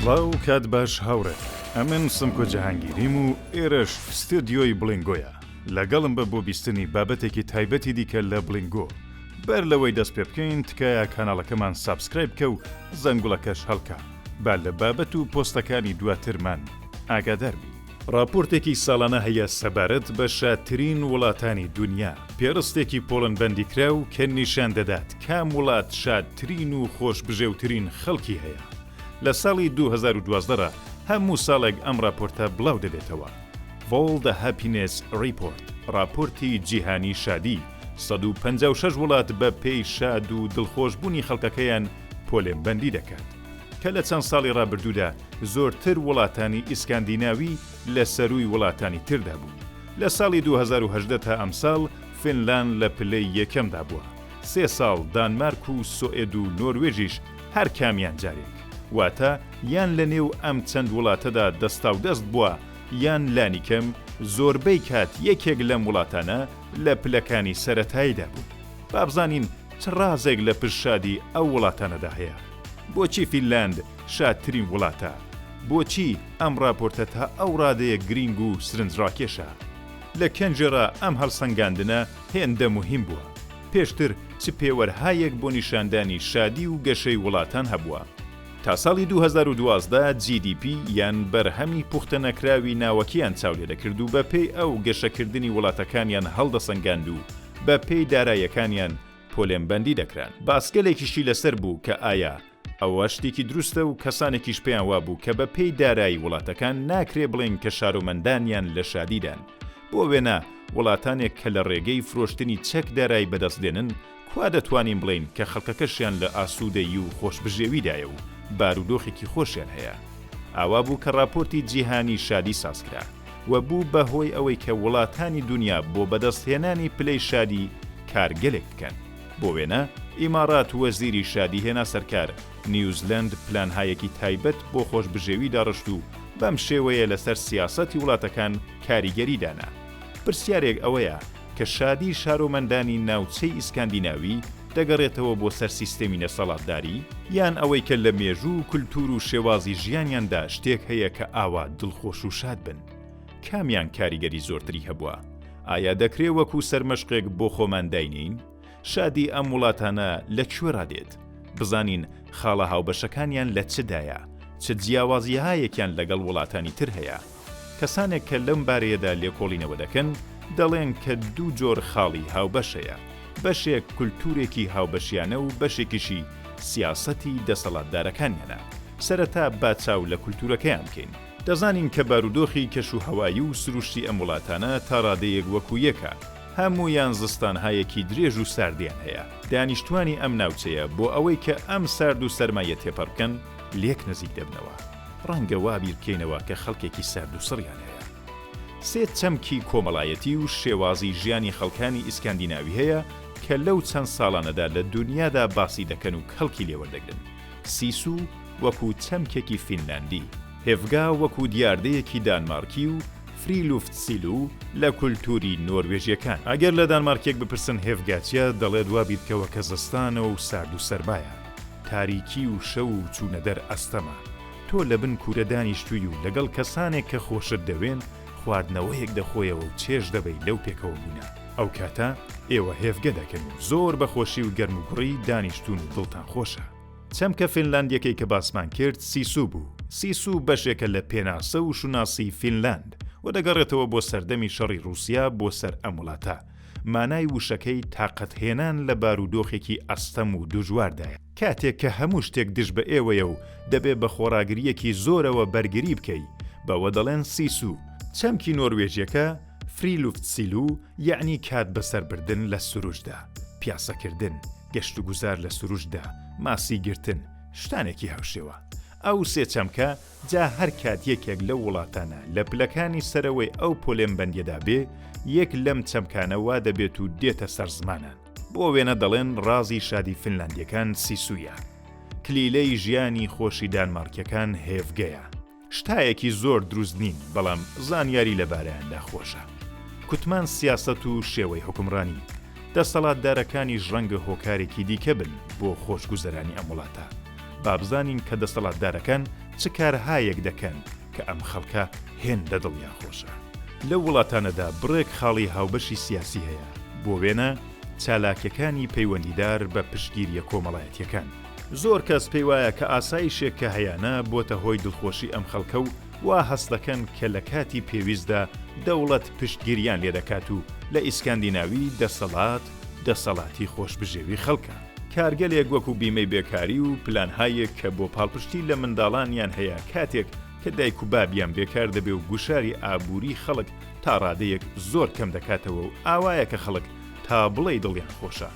سڵاو و کات باش هاوڕێ ئەمن سمکۆ جەهانگیریم و ئێرەش ستودیۆی بڵینگۆیە لەگەڵم بە بۆ بیستنی بابەتێکی تایبەتی دیکە لە بڵینگۆ بەر لەوەی دەست پێ بکەین تکایە کاناڵەکەمان سابسکرایب بکە و زەنگوڵەکەش هەڵکە با لە بابەت و پۆستەکانی دواترمان ئاگادار بی. راپۆرتێکی ساڵانە هەیە سەبارەت بە شادترین وڵاتانی دنیا پێڕستێکی پۆڵەن بەندیکرا و کە نیشان دەدات کام وڵات شادترین و خۆشبژێوترین خەڵکی هەیە. لە ساڵی 2012 هەموو ساڵێک ئەم راپۆرتە بڵاو دەبێتەوە. World Happiness Report راپۆرتی جیهانی شادی 156 وڵات بە پێی شاد و دڵخۆشبوونی خەڵکەکەیان پۆلێنبەندی دەکات کە لە چەند ساڵی ڕابردوودا زۆرتر وڵاتانی ئیسکاندیناوی لە سەرووی وڵاتانی تردا بوو. لە ساڵی 2018 تا ئەمساڵ فینلاند لە پلەی یەکەمدا بووە. 3 ساڵ دانمارک و سوئێد و نۆروێژیش هەر کامیان جارێک. واتە یان لە نێو ئەم چەند وڵاتەدا دەستا و دەست بووە یان لانیکەم زۆربەی کات یەکێک لەم وڵاتانە لە پلەکانی سەرەتاییدا بوو. بابزانین چ ڕازێک لە پششادی ئەو وڵاتانەدا هەیە. بۆچی فینلاند شادترین وڵاتە؟ بۆچی ئەم راپۆرتە تا ئەو ڕادەیە گرنگ و سرنجڕاکێشە؟ لە کەنجێرا ئەم هەڵسەنگاندنە هێندە مهم بووە. پێشتر چ پێوەرهایەک بۆ نیشاندانی شادی و گەشەی وڵاتان هەبووە. تا ساڵی 2012 GDP یان بەرهەمی پوختەنەکراوی ناوەکیان چاولێ دەکرد و بە پێی ئەو گەشەکردنی وڵاتەکانیان هەڵدەسەنگاند و بە پێی داراییەکانیان پۆلێنبەندی دەکران. باسگەلێکیشی لەسەر بوو کە ئایا ئەوە شتێکی دروستە و کەسانێکیش پێیان وابوو کە بە پێی دارایی وڵاتەکان ناکرێ بڵێن کە شارۆمەندانیان لە شادیدان. بۆ وێنە وڵاتانێک کە لە ڕێگەی فرۆشتنی چەک دارایی بەدەستدێنن کوا دەتوانین بڵین کە خەڵکەکەشیان لە ئاسوودەیی و خۆشبژێویدایە و بارودۆخێکی خۆشیان هەیە. ئاوا بوو کە راپۆرتی جیهانی شادی سازکرا و بوو بەهۆی ئەوەی کە وڵاتانی دنیا بۆ بەدەستهێنانی پلەی شادی کارگەلێک بکەن. بۆ وێنە ئیمارات وەزیری شادی هێنا سەرکار نیوزلند پلانهایەکی تایبەت بۆ خۆشبژێوی داڕشت و بەم شێوەیە لەسەر سیاسەتی وڵاتەکان کاریگەری دانا. پرسیارێک ئەوەیە کە شادی شارۆمەندانی ناوچەی ئیسکاندیناوی دەگەڕێتەوە بۆ سەر سیستەمی نەسەڵاتداری یان ئەوەی کە لە مێژوو و کولتور و شێوازی ژیانیاندا شتێک هەیە کە ئاوا دڵخۆش و شاد بن. کامیان کاریگەری زۆرتری هەبووە؟ ئایا دەکرێ وەکو سەرمەشقێک بۆ خۆمان داینین؟ شادی ئەم وڵاتانە لەکوێ ڕادێت؟ بزانین خاڵە هاوبەشەکانیان لە چدایە؟ چ جیاوازیەهایەکیان لەگەڵ وڵاتانی تر هەیە؟ کەسانێک کە لەم بارەیەدا لێکۆڵینەوە دەکەن دەڵێن کە دوو جۆر خاڵی هاوبەش هەیە. بەشێک کولتورێکی هاوبەشیانە و بەشێکیشی سیاسەتی دەسەڵاتدارەکانیانە. سەرەتا باچاو لە کولتورەکەیان بکەین. دەزانین کە بارودۆخی کەش و هەوایی و سروشتی ئەم وڵاتانە تا ڕادەیەک وەکو یەکە. هەموویان زستانهایەکی درێژ و ساردیان هەیە. دانیشتوانی ئەم ناوچەیە بۆ ئەوەی کە ئەم سارد و سەرمایە تێپەڕ بکەن لێک نزیک دەبنەوە. ڕەنگە وابیر بکەینەوە کە خەڵکێکی سارد و سڕیان هەیە. سێ چەمکی کۆمەڵایەتی و شێوازی ژیانی خەڵکانی ئیسکاندیناوی هەیە کە لەو چەند ساڵانەدا لە دنیادا باسی دەکەن و خەڵکی لێوەردەگرن. سیسو وەکو چەمکێکی فینلاندی، هێڤگا وەکو دیاردەیەکی دانمارکی و فریلوفتسیلو لە کولتوری نۆروێژیەکان. ئەگەر لە دانمارکێک بپرسن هێڤگاچیە دەڵێت وابیرکەوە کە زستانە و سارد و سەربایە، تاریکی و شەو و چوونە دەر ئەستەمە. تۆ لە بن کوورە دانیشتووی و لەگەڵ کەسانێک کە خۆشت دەوێن خواردنەوەیەک دەخۆیەوە و چێژ دەبەی لەو پێکەوە بوونە. ئەو کاتە ئێوە هێڤگە دەکەن و زۆر بەخۆشی و گەرم و گوڕی دانیشتون و دڵتان خۆشە. چەمکە فینلاندیەکەی کە باسمان کرد سیسو بوو. سیسو بەشێکە لە پێناسە و شوناسی فینلاند و دەگەڕێتەوە بۆ سەردەمی شەڕی رووسیا بۆ سەر ئەم وڵاتە. مانای وشەکەی تاقەتهێنان لە بارودۆخێکی ئەستەم و دوژواردایە. کاتێک کە هەموو شتێک دژ بە ئێوەیە و دەبێ بە خۆراگریەکی زۆرەوە بەرگری بکەی بەوە دەڵێن سیسو. چەمکی نۆروێژیەکە فریلوفتسیلو یعنی کات بەسەربردن لە سروشدا، پیاسەکردن، گەشت و گوزار لە سروشدا، ماسی گرتن، شتانێکی هاوشێوە. ئەو سێ چەمکە جا هەر کات یەکێک لە وڵاتانە لە پلەکانی سەرەوەی ئەو پۆلێنبەندیەدا بێ یەک لەم چەمکانەوە دەبێت و دێتە سەر زمانان. بۆ وێنە دەڵێن ڕازی شادی فینلاندیەکان سیسوویە. کلیلەی ژیانی خۆشی دانمارکیەکان هێڤگەیە. شتایەکی زۆر دروست نین بەڵام زانیاری لەبارەیاندا خۆشە. کوتمان سیاسەت و شێوەی حکومڕانی. دەسەڵاتدارەکانیش ڕەنگە هۆکارێکی دیکە بن بۆ خۆشگوزەرانی ئەم وڵاتە. بابزانین کە دەسەڵاتدارەکان چ کارهایەک دەکەن کە ئەم خەڵکە هێندە دڵیان خۆشە. لە وڵاتانەدا بڕێک خاڵی هاوبەشی سیاسی هەیە بۆ وێنە چالاکیەکانی پەیوەندیدار بە پشتگیریە کۆمەڵایەتیەکان. زۆر کەس پێی وایە کە ئاسایشێک کە هەیەە بۆتە هۆی دڵخۆشی ئەم خەڵکە و وا هەست دەکەن کە لە کاتی پێویستدا دەوڵەت پشتگیریان لێ دەکات و لە ئیسکاندیناوی دەسەڵاتی خۆشبژێوی خەڵکە. کارگەلێک وەکو بیمەی بێکاری و پلانهایەک کە بۆ پاڵپشتی لە منداڵانیان هەیە کاتێک کە دایک و بابیان بێکار دەبێ و گوشاری ئابووری خەڵک تا ڕادەیەک زۆر کەم دەکاتەوە و ئاوایە کە خەڵک تا بڵێ دڵیان خۆشە.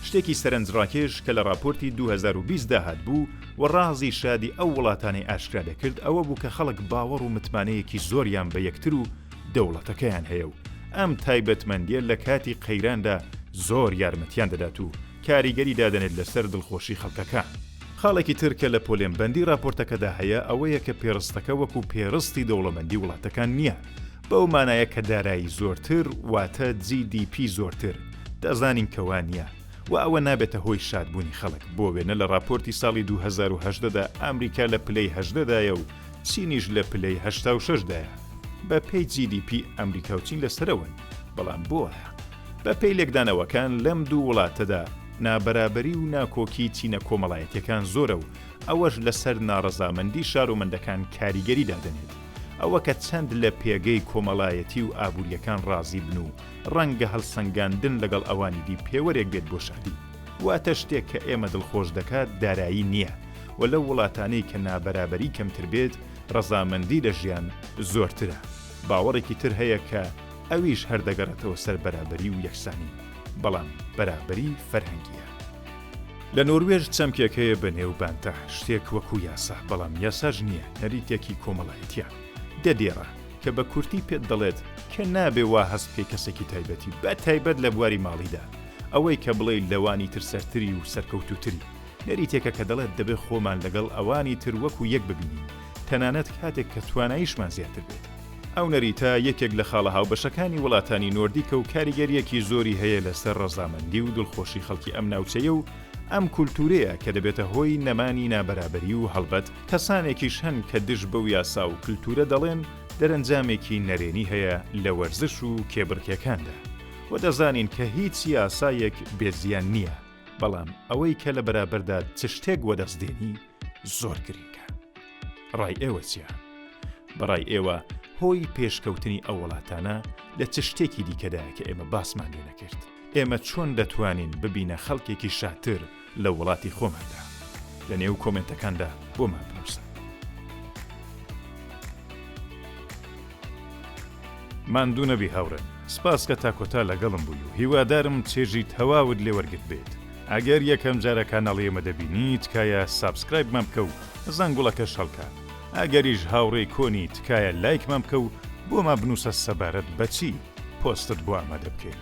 شتێکی سەرنجڕاکێش کە لە راپۆرتی 2020 داهات بوو و ڕازی شادی ئەو وڵاتانی ئاشکرا دەکرد ئەوە بوو کە خەڵک باوەڕ و متمانەیەکی زۆریان بە یەکتر و دەوڵەتەکەیان هەیە و ئەم تایبەتمەندیە لە کاتی قەیراندا زۆر یارمەتیان دەدات و کاریگەری دادەنێت لەسەر دڵخۆشی خەڵکەکان. خاڵێکی ترکە لە پۆلێنبەندی راپۆرتەکەدا هەیە ئەوەیە کە پێڕستەکە وەکو پێڕستی دەوڵەمەندی وڵاتەکان نییە. بەو مانایە کە دارایی زۆرتر واتە GDP زۆرتر دەزانین کەوا نییە و ئەوە نابێتە هۆی شادبوونی خەڵک. بۆ وێنە لە راپۆرتی ساڵی 2010دا ئەمریکا لە پلەی 18دایە و چینیش لە پلەی 86دایە. بە پێی GDP ئەمریکا و چین لەسەرەوەن، بەڵام بۆیە بە پێی لێکدانەوەکان لەم دوو وڵاتەدا نابەرابەری و ناکۆکی چینە کۆمەڵایەتیەکان زۆرە و ئەوەش لەسەر ناڕەزامەندی شارۆمەندەکان کاریگەری دادەنێت. ئەوە کە چەند لە پێگەی کۆمەڵایەتی و ئابوووریەکان ڕازی بن و ڕەنگە هەڵسەنگاندن لەگەڵ ئەوانی دی پێوەرێک بێت بۆ شادی. واتە شتێک کە ئێمە دڵخۆش دەکات دارایی نییە و لە وڵاتانەی کە نابەرابەری کەمتر بێت ڕەزامەندی لە ژیان زۆرترە. باوەڕێکی تر هەیە کە ئەویش هەردەگەڕێتەوە سەر بەرابەری و یەکسانی، بەڵام بەرابەری فەرهەنگیە. لە نۆروێژ چەمکێکەیە بە نێوبانتە شتێک وەکو یاسا، بەڵام یاساژ نییە، نەریتێکی کۆمەڵایەتیە. دەدێڕە کە بە کورتی پێت دەڵێت کە نابێ وا هەست پێی کەسێکی تایبەتی بە تایبەت لە بواری ماڵیدا، ئەوەی کە بڵێ لەوانی تر سەرتری و سەرکەوتوتری. نەریتێکە کە دەڵێت دەبێ خۆمان لەگەڵ ئەوانی تر وەکو یەک ببینین، تەنانەت کاتێک کە تواناییشمان زیاتر بێت. ئەو نەریتە یەکێک لە خاڵە هاوبەشەکانی وڵاتانی نۆردیکە و کاریگەریەکی زۆری هەیە لەسەر ڕەزامەندی و دڵخۆشی خەڵکی ئەم ناوچەیە و ئەم کولتورەیە کە دەبێتە هۆی نەمانی نابەرابەری و هەڵبەت. کەسانێکیش هەن کە دژ بەو یاسا و کولتورە دەڵێن دەرەنجامێکی نەرێنی هەیە لە وەرزش و کێبڕکیەکاندا و دەزانین کە هیچ یاسایەک بێزیان نییە، بەڵام ئەوەی کە لە بەرابەردا چ شتێک وەدەستدێنی زۆر گرینگە. ڕای ئێوە چییە؟ بەڕای ئێوە هۆی پێشکەوتنی ئەو وڵاتانە لە چ شتێکی دیکەدایە کە ئێمە باسمان لێ نەکرد؟ ئێمە چۆن دەتوانین ببینە خەڵکێکی شاتر لە وڵاتی خۆماندا؟ لە نێو کۆمنتەکاندا بۆمان بنووسن. ماندوو نەبی هاوڕێن، سپاس کە تاکۆتا لەگەڵم بووی و هیوادارم چێژی تەواوت لێ وەرگرت بێت. ئەگەر یەکەم جارە کاناڵی ئێمە دەبینی تکایە سابسکرایبمان بکە و زەنگوڵەکەش هەڵکە. ئەگەریش هاوڕێی کۆنی تکایە لایکمان بکە و بۆمان بنووسە سەبارەت بەچی پۆستت بۆ ئامادە بکەین.